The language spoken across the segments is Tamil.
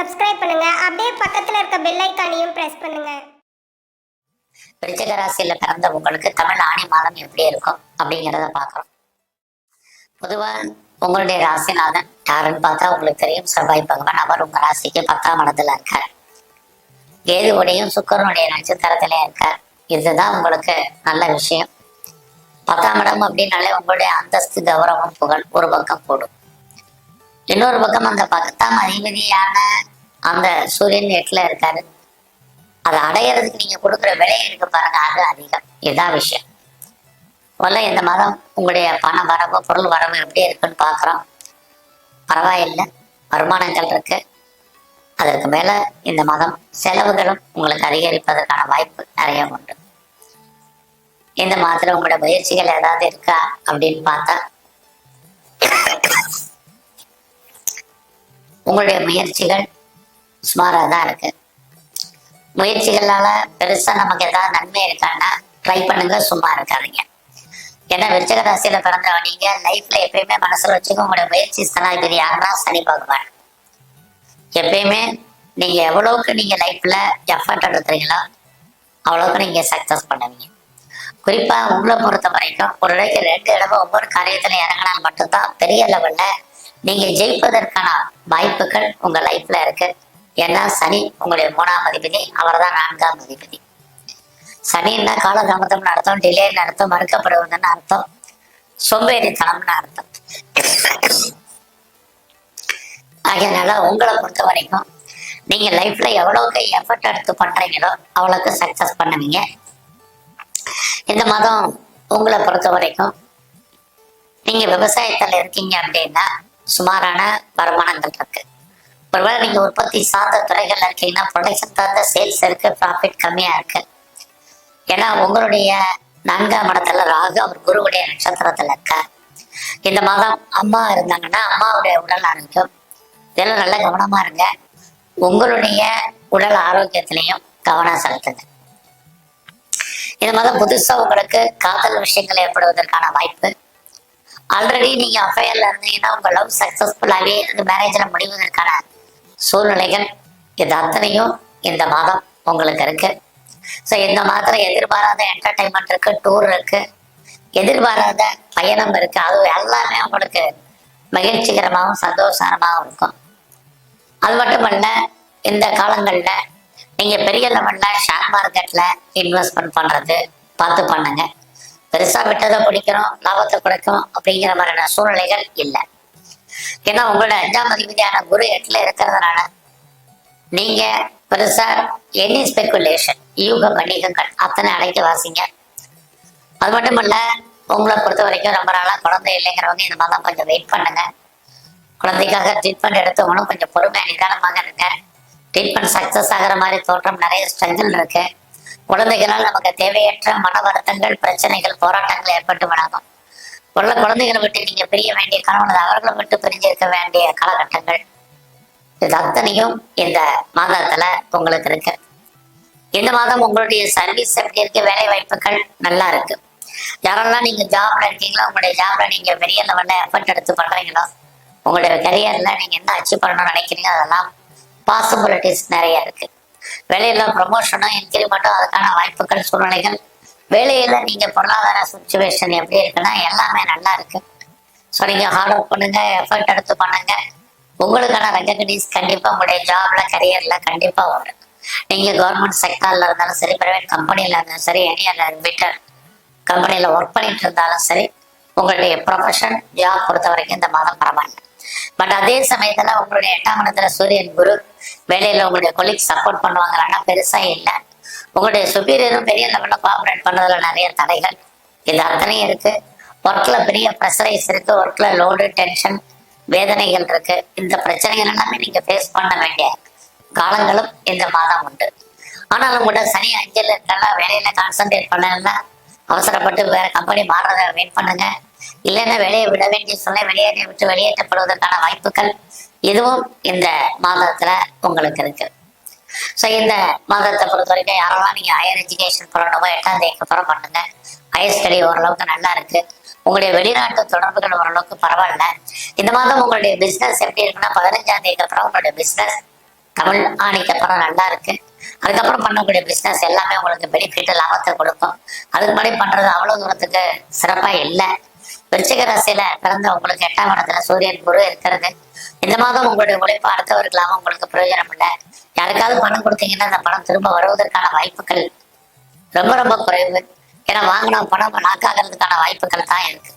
சப்ஸ்கிரைப் பண்ணுங்க. அப்படியே பக்கத்துல இருக்க பெல் ஐகானையும் பிரஸ் பண்ணுங்க. விருச்சிக ராசியில பிறந்த உங்களுக்கு தமிழ் ஆணி மாதம் எப்படி இருக்கும் அப்படிங்கிறத பார்க்குறோம். பொதுவா உங்களுடைய ராசிநாதன் யாருன்னு பார்த்தா உங்களுக்கு தெரியும், செவ்வாய் பகவான். அவர் உங்க ராசிக்கு 10ஆம் இடத்துல இருக்கார். கேதுவுடையும் சுக்கரனுடைய நட்சத்திரத்திலே இருக்கார். இதுதான் உங்களுக்கு நல்ல விஷயம். 10ஆம் இடம் அப்படின்னாலே உங்களுடைய அந்தஸ்து, கௌரவம், புகழ் ஒரு பக்கம் போடும். இன்னொரு பக்கம் அந்த 10ஆம் அதிபதியான அந்த சூரியன் 8ல இருக்காரு. அதை அடையிறதுக்கு நீங்க கொடுக்குற விலை இருக்கு பாருங்க, அது அதிகம். இதுதான் விஷயம். முதல்ல இந்த மாதம் உங்களுடைய பண வரவு, பொருள் வரவு எப்படி இருக்குன்னு பார்க்குறோம். பரவாயில்லை, வருமானங்கள் இருக்கு. அதற்கு மேல இந்த மாதம் செலவுகளும் உங்களுக்கு அதிகரிப்பதற்கான வாய்ப்பு நிறைய உண்டு. இந்த மாதத்துல உங்களோட முயற்சிகள் ஏதாவது இருக்கா அப்படின்னு பார்த்தா உங்களுடைய முயற்சிகள் சுமாராக தான் இருக்கு. முயற்சிகளால பெருசா நமக்கு ஏதாவது நன்மை இருக்கான்னா ட்ரை பண்ணுங்க, சும்மா இருக்காதீங்க. ஏன்னா விருச்சிக ராசியில பிறந்தவங்க நீங்க லைஃப்ல எப்பயுமே மனசுல வச்சுக்க, உங்களுடைய முயற்சி ஸ்தானாதிபதி யாருன்னா சனி பகவான். எப்பயுமே நீங்க எவ்வளவுக்கு நீங்க லைஃப்ல எஃபர்ட் எடுத்துறீங்களோ அவ்வளவுக்கு நீங்க சக்சஸ் பண்ணுவீங்க. குறிப்பா உங்களை பொறுத்த வரைக்கும் ஒரு இடைக்கு 2 தடவை ஒவ்வொரு காரியத்துல இறங்கினால் மட்டும்தான் பெரிய லெவல்ல நீங்க ஜெயிப்பதற்கான வாய்ப்புகள் உங்க லைஃப்ல இருக்கு. ஏன்னா சனி உங்களுடைய 3ஆம் அதிபதி, அவர் தான் 4ஆம் அதிபதி. சனின்னா காலதாமதம்னு அர்த்தம், டிலேன்னு அர்த்தம், மறுக்கப்படுவதுன்னு அர்த்தம், சோம்பேறித்தனம்னு அர்த்தம். அதனால உங்களை பொறுத்த வரைக்கும் நீங்க லைஃப்ல எவ்வளவுக்கு எஃபர்ட் எடுத்து பண்றீங்களோ அவ்வளவுக்கு சக்சஸ் பண்ணுவீங்க. இந்த மாதம் உங்களை பொறுத்த வரைக்கும் நீங்க விவசாயத்துல இருக்கீங்க அப்படின்னா சுமாரான வருமானங்கள் இருக்கு. ஒருவேளை நீங்க உற்பத்தி சார்ந்த துறைகள்ல இருக்கீங்கன்னா ப்ரொடக்ஷன் சார்ந்த சேல்ஸ் இருக்கு, ப்ராஃபிட் கம்மியா இருக்கு. ஏன்னா உங்களுடைய 4ஆம் இடத்துல ராகு, அவர் குருவுடைய நட்சத்திரத்துல இருக்க. இந்த மாதம் அம்மா இருந்தாங்கன்னா அம்மாவுடைய உடல் ஆரோக்கியம் இதெல்லாம் நல்ல கவனமா இருங்க. உங்களுடைய உடல் ஆரோக்கியத்திலையும் கவனம் செலுத்துங்க. இந்த மாதம் புதுசா உங்களுக்கு காதல் விஷயங்கள் ஏற்படுவதற்கான வாய்ப்பு. ஆல்ரெடி நீங்க அஃபையர்ல இருந்தீங்கன்னா உங்க லவ் சக்சஸ்ஃபுல்லாகவே அந்த மேரேஜ்ல முடிவதற்கான சூழ்நிலைகள் இது அத்தனையும் இந்த மாதம் உங்களுக்கு இருக்கு. ஸோ இந்த மாதத்துல எதிர்பாராத என்டர்டைன்மெண்ட் இருக்கு, டூர் இருக்கு, எதிர்பாராத பயணம் இருக்கு. அது எல்லாமே உங்களுக்கு மகிழ்ச்சிகரமாகவும் சந்தோஷமாகவும் இருக்கும். அது மட்டுமல்ல, இந்த காலங்கள்ல நீங்க பெரிய லெவல்ல ஷேர் மார்க்கெட்ல இன்வெஸ்ட்மெண்ட் பண்றது பார்த்து பண்ணுங்க. பெருசா விட்டதை பிடிக்கிறோம், லாபத்தை குறைக்கும் அப்படிங்கிற மாதிரியான சூழ்நிலைகள் இல்லை. ஏன்னா உங்களோட 5ஆம் அதிபதியான குரு 8ல இருக்கிறதுனால நீங்க பெருசா எனி ஸ்பெகுலேஷன், யூக வணிகங்கள் அத்தனை அடைக்க வாசிங்க. அது மட்டும் இல்ல, உங்களை பொறுத்த வரைக்கும் ரொம்ப நாளா குழந்தை இல்லைங்கிறவங்க இந்த மாதிரி கொஞ்சம் வெயிட் பண்ணுங்க. குழந்தைக்காக ட்ரீட்மெண்ட் எடுத்தவங்களும் கொஞ்சம் பொறுமையா நிதானமாக இருங்க. ட்ரீட்மெண்ட் சக்சஸ் ஆகிற மாதிரி தோற்றம், நிறைய ஸ்ட்ரகிள் இருக்கு. குழந்தைகளால் நமக்கு தேவையற்ற மன வருத்தங்கள், பிரச்சனைகள், போராட்டங்கள் ஏற்பட்டு விடாகும். உள்ள குழந்தைகளை விட்டு நீங்க பிரிய வேண்டிய கணவன் அவர்களை விட்டு பிரிஞ்சிருக்க வேண்டிய காலகட்டங்கள் இது அத்தனையும் இந்த மாதத்துல உங்களுக்கு இருக்கு. இந்த மாதம் உங்களுடைய சர்வீஸ் எப்படி இருக்கு, வேலை வாய்ப்புகள் நல்லா இருக்கு. யாரெல்லாம் நீங்க ஜாப்ல இருக்கீங்களோ உங்களுடைய ஜாப்ல நீங்க பெரிய லெவல்ல எஃபர்ட் எடுத்து பண்றீங்களோ உங்களுடைய கரியர்ல நீங்க என்ன அச்சீவ் பண்ணணும்னு நினைக்கிறீங்க அதெல்லாம் பாசிபிலிட்டிஸ் நிறைய இருக்கு. வேலையில ப்ரொமோஷனும் இன்கிரிமெண்ட்டும் அதுக்கான வாய்ப்புகள், சூழ்நிலைகள், வேலையில நீங்க பொருளாதார சுச்சுவேஷன் எப்படி இருக்குன்னா எல்லாமே நல்லா இருக்கு. ஸோ நீங்க ஹார்ட் ஒர்க் பண்ணுங்க, எஃபர்ட் எடுத்து பண்ணுங்க. உங்களுக்கான ரெகக்னைஸ் கண்டிப்பா உங்களுடைய ஜாப்ல, கரியர்ல கண்டிப்பா வரும். நீங்க கவர்மெண்ட் செக்டார்ல இருந்தாலும் சரி, பிரைவேட் கம்பெனில இருந்தாலும் சரி, எனி பிட்டர் கம்பெனில ஒர்க் பண்ணிட்டு இருந்தாலும் சரி, உங்களுடைய ப்ரொஃபஷன் ஜாப் பொறுத்த வரைக்கும் இந்த மாதம் பரவாயில்ல. பட் அதே சமயத்துல உங்களுடைய 8ஆம் இடத்துல சூரியன் குரு, வேலையில உங்களுடைய கொலீக் சப்போர்ட் பண்ணுவாங்கன்னா பெருசா இல்லை. உங்களுடைய சுப்பீரியரும் பெரிய லெவல்ல கோஆபரேட் பண்ணதுல நிறைய தடைகள் இது அத்தனையும் இருக்கு. ஒர்க்ல பெரிய ப்ரெஷரைஸ் இருக்கு, ஒர்க்ல லோடு, டென்ஷன், வேதனைகள் இருக்கு. இந்த பிரச்சனைகள் எல்லாமே நீங்க ஃபேஸ் பண்ண வேண்டிய காலங்களும் இந்த மாதம் உண்டு. ஆனால் உங்களோட சனி 5ல இருக்கலாம், வேலையில கான்சென்ட்ரேட் பண்ணலன்னா அவசரப்பட்டு வேற கம்பெனி மாறுறத வெயிட் பண்ணுங்க. இல்லைன்னா வேலையை விட வேண்டிய சொல்ல வெளியேற்றப்படுவதற்கான வாய்ப்புகள் இதுவும் இந்த மாதத்துல உங்களுக்கு இருக்கு. ஸோ இந்த மாதத்தை பொறுத்த வரைக்கும் யாரெல்லாம் நீங்க ஹையர் எஜுகேஷன் பண்ணணுமோ 8ஆம் தேதிக்கு அப்புறம் பண்ணுங்க. ஹையர் ஸ்டடி ஓரளவுக்கு நல்லா இருக்கு. உங்களுடைய வெளிநாட்டு தொடர்புகள் ஓரளவுக்கு பரவாயில்ல. இந்த மாதம் உங்களுடைய பிசினஸ் எப்படி இருக்குன்னா 15ஆம் தேதிக்கு அப்புறம் உங்களுடைய பிசினஸ் தமிழ் ஆணிக்கு அப்புறம் நல்லா இருக்கு. அதுக்கப்புறம் பண்ணக்கூடிய பிசினஸ் எல்லாமே உங்களுக்கு பெனிஃபிட் லாபத்தை கொடுக்கும். அதுக்கு முன்னாடி பண்றது அவ்வளவு தூரத்துக்கு சிறப்பா இல்லை. விருச்சிக ராசியில பிறந்த உங்களுக்கு 8ஆம் இடத்துல சூரியன் குரு இருக்கிறது. இந்த மாதம் உங்களுடைய உழைப்பு அடுத்தவர்களாக உங்களுக்கு பிரயோஜனம் இல்லை. யாருக்காவது பணம் கொடுத்தீங்கன்னா அந்த பணம் திரும்ப வருவதற்கான வாய்ப்புகள் ரொம்ப ரொம்ப குறைவு. ஏன்னா வாங்கின பணம் நாக்காகிறதுக்கான வாய்ப்புகள் தான் இருக்கு.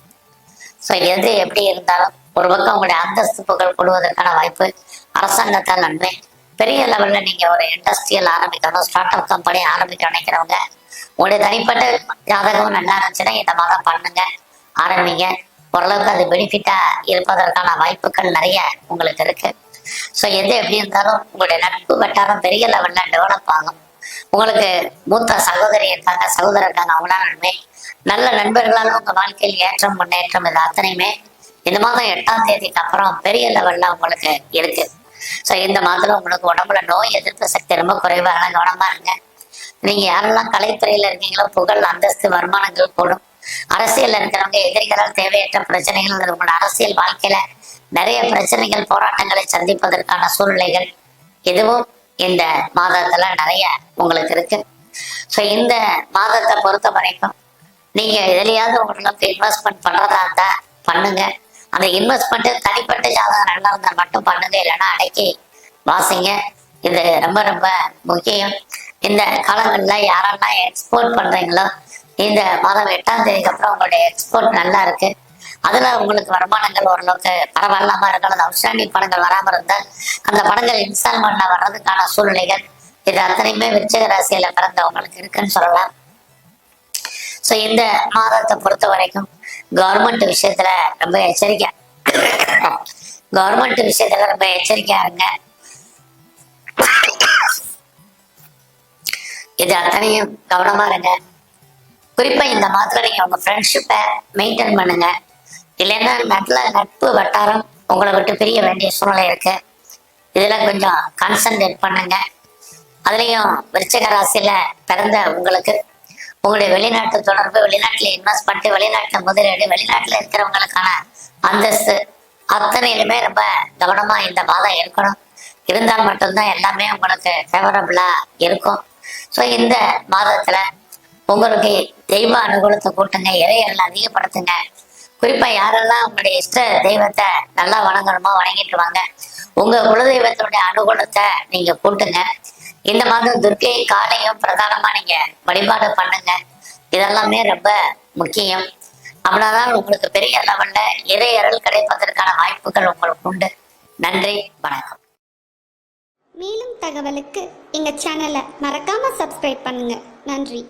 ஸோ எது எப்படி இருந்தாலும் ஒரு பக்கம் உங்களுடைய அந்தஸ்து புகழ் கொடுவதற்கான வாய்ப்பு, அரசாங்கத்தால் நன்மை. பெரிய லெவல்ல நீங்க ஒரு இண்டஸ்ட்ரியல் ஆரம்பிக்கணும், ஸ்டார்ட் அப் கம்பெனி ஆரம்பிக்க நினைக்கிறவங்க, உங்களுடைய தனிப்பட்ட ஜாதகம் நல்லா இருந்துச்சுன்னா இந்த மாதம் பண்ணுங்க, ஆரம்பிங்க. ஓரளவுக்கு அது பெனிஃபிட்டா இருப்பதற்கான வாய்ப்புகள் நிறைய உங்களுக்கு இருக்கு. ஸோ எது எப்படி இருந்தாலும் உங்களுடைய நட்பு வட்டாரம் பெரிய லெவல்ல டெவலப் ஆகும். உங்களுக்கு மூத்த சகோதரி இருக்காங்க, சகோதரர் இருக்காங்க, அவங்களால நன்மை. நல்ல நண்பர்களாலும் உங்க வாழ்க்கையில் ஏற்றம் முன்னேற்றம் இது அத்தனையுமே இந்த மாதம் 8ஆம் தேதிக்கு அப்புறம் பெரிய லெவல்ல உங்களுக்கு இருக்கு. ஸோ இந்த மாதத்துல உங்களுக்கு உடம்புல நோய் எதிர்ப்பு சக்தி ரொம்ப குறைவாக கவனமா இருங்க. நீங்க யாரெல்லாம் கலைத்துறையில இருக்கீங்களோ புகழ் அந்தஸ்து வருமானங்கள் கூடும். அரசியல் இருக்கிறவங்க எதிரிகளால் தேவையற்ற பிரச்சனைகள், உங்களோட அரசியல் வாழ்க்கையில நிறைய பிரச்சனைகள் போராட்டங்களை சந்திப்பதற்கான சூழ்நிலைகள் இதுவும் இந்த மாதத்துல நிறைய உங்களுக்கு இருக்கு. ஸோ இந்த மாதத்தை பொறுத்த வரைக்கும் நீங்க எதுலையாவது உங்களுக்கு இன்வெஸ்ட்மெண்ட் பண்றதா இருந்தா பண்ணுங்க. அந்த இன்வெஸ்ட்மெண்ட் தனிப்பட்ட ஜாதகம் நல்லா இருந்தா மட்டும் பண்ணுங்க, இல்லைன்னா அடக்கி வாசிங்க. இது ரொம்ப ரொம்ப முக்கியம். இந்த காலங்கள்ல யாரெல்லாம் எக்ஸ்போர்ட் பண்றீங்களோ இந்த மாதம் 8ஆம் தேதிக்கு அப்புறம் உங்களுடைய எக்ஸ்போர்ட் நல்லா இருக்கு. அதுல உங்களுக்கு வருமானங்கள் ஓரளவுக்கு பரவாயில்லாம இருக்கலாம். அவுட்ஸ்டாண்டிங் பணங்கள் வராம இருந்தால் அந்த பணங்கள் இன்ஸ்டால்மெண்ட்ல வர்றதுக்கான சூழ்நிலைகள் இது அத்தனையுமே விருச்சிக ராசியில பிறந்தவங்களுக்கு இருக்குன்னு சொல்லலாம். ஸோ இந்த மாதத்தை பொறுத்த வரைக்கும் கவர்மெண்ட் விஷயத்துல ரொம்ப எச்சரிக்கை, கவர்மெண்ட் விஷயத்துல ரொம்ப எச்சரிக்கையா இருங்க. இது அத்தனையும் கவனமா இருங்க. குறிப்பா இந்த மாதத்துல நீங்க உங்க ஃப்ரெண்ட்ஷிப்பை மெயின்டைன் பண்ணுங்க. இல்லைன்னா நட்பு வட்டாரம் உங்களை விட்டு பிரிய வேண்டிய சூழ்நிலை இருக்கு. இதுல கொஞ்சம் கான்சன்ட்ரேட் பண்ணுங்க. அதுலயும் விருச்சிக ராசியில பிறந்த உங்களுக்கு உங்களுடைய வெளிநாட்டு தொடர்பு, வெளிநாட்டுல இன்வெஸ்ட்மெண்ட், வெளிநாட்டுல முதலீடு, வெளிநாட்டுல இருக்கிறவங்களுக்கான அந்தஸ்து அத்தனையிலுமே ரொம்ப கவனமா இந்த மாதம் இருக்கணும். இருந்தால் மட்டும்தான் எல்லாமே உங்களுக்கு ஃபேவரபிளா இருக்கும். ஸோ இந்த மாதத்துல உங்களுக்கு தெய்வ அனுகூலத்தை கூட்டுங்க, இறையெல்லாம் அதிகப்படுத்துங்க. குறிப்பா யாரெல்லாம் உங்களுடைய இஷ்ட தெய்வத்தை நல்லா வணங்கணுமோ வணங்கிட்டு வாங்க. உங்க குலதெய்வத்தினுடைய அனுகூலத்தை நீங்க கூட்டுங்க. இந்த மாதம் துர்க்கை காலையும் பிரதானமா நீங்க வழிபாடு பண்ணுங்க. இதெல்லாமே ரொம்ப முக்கியம். அப்படின்னாதான் உங்களுக்கு பெரிய லெவல்ல இறையறல் கிடைப்பதற்கான வாய்ப்புகள் உங்களுக்கு உண்டு. நன்றி, வணக்கம். மேலும் தகவலுக்கு எங்க சேனலை மறக்காம சப்ஸ்கிரைப் பண்ணுங்க. நன்றி.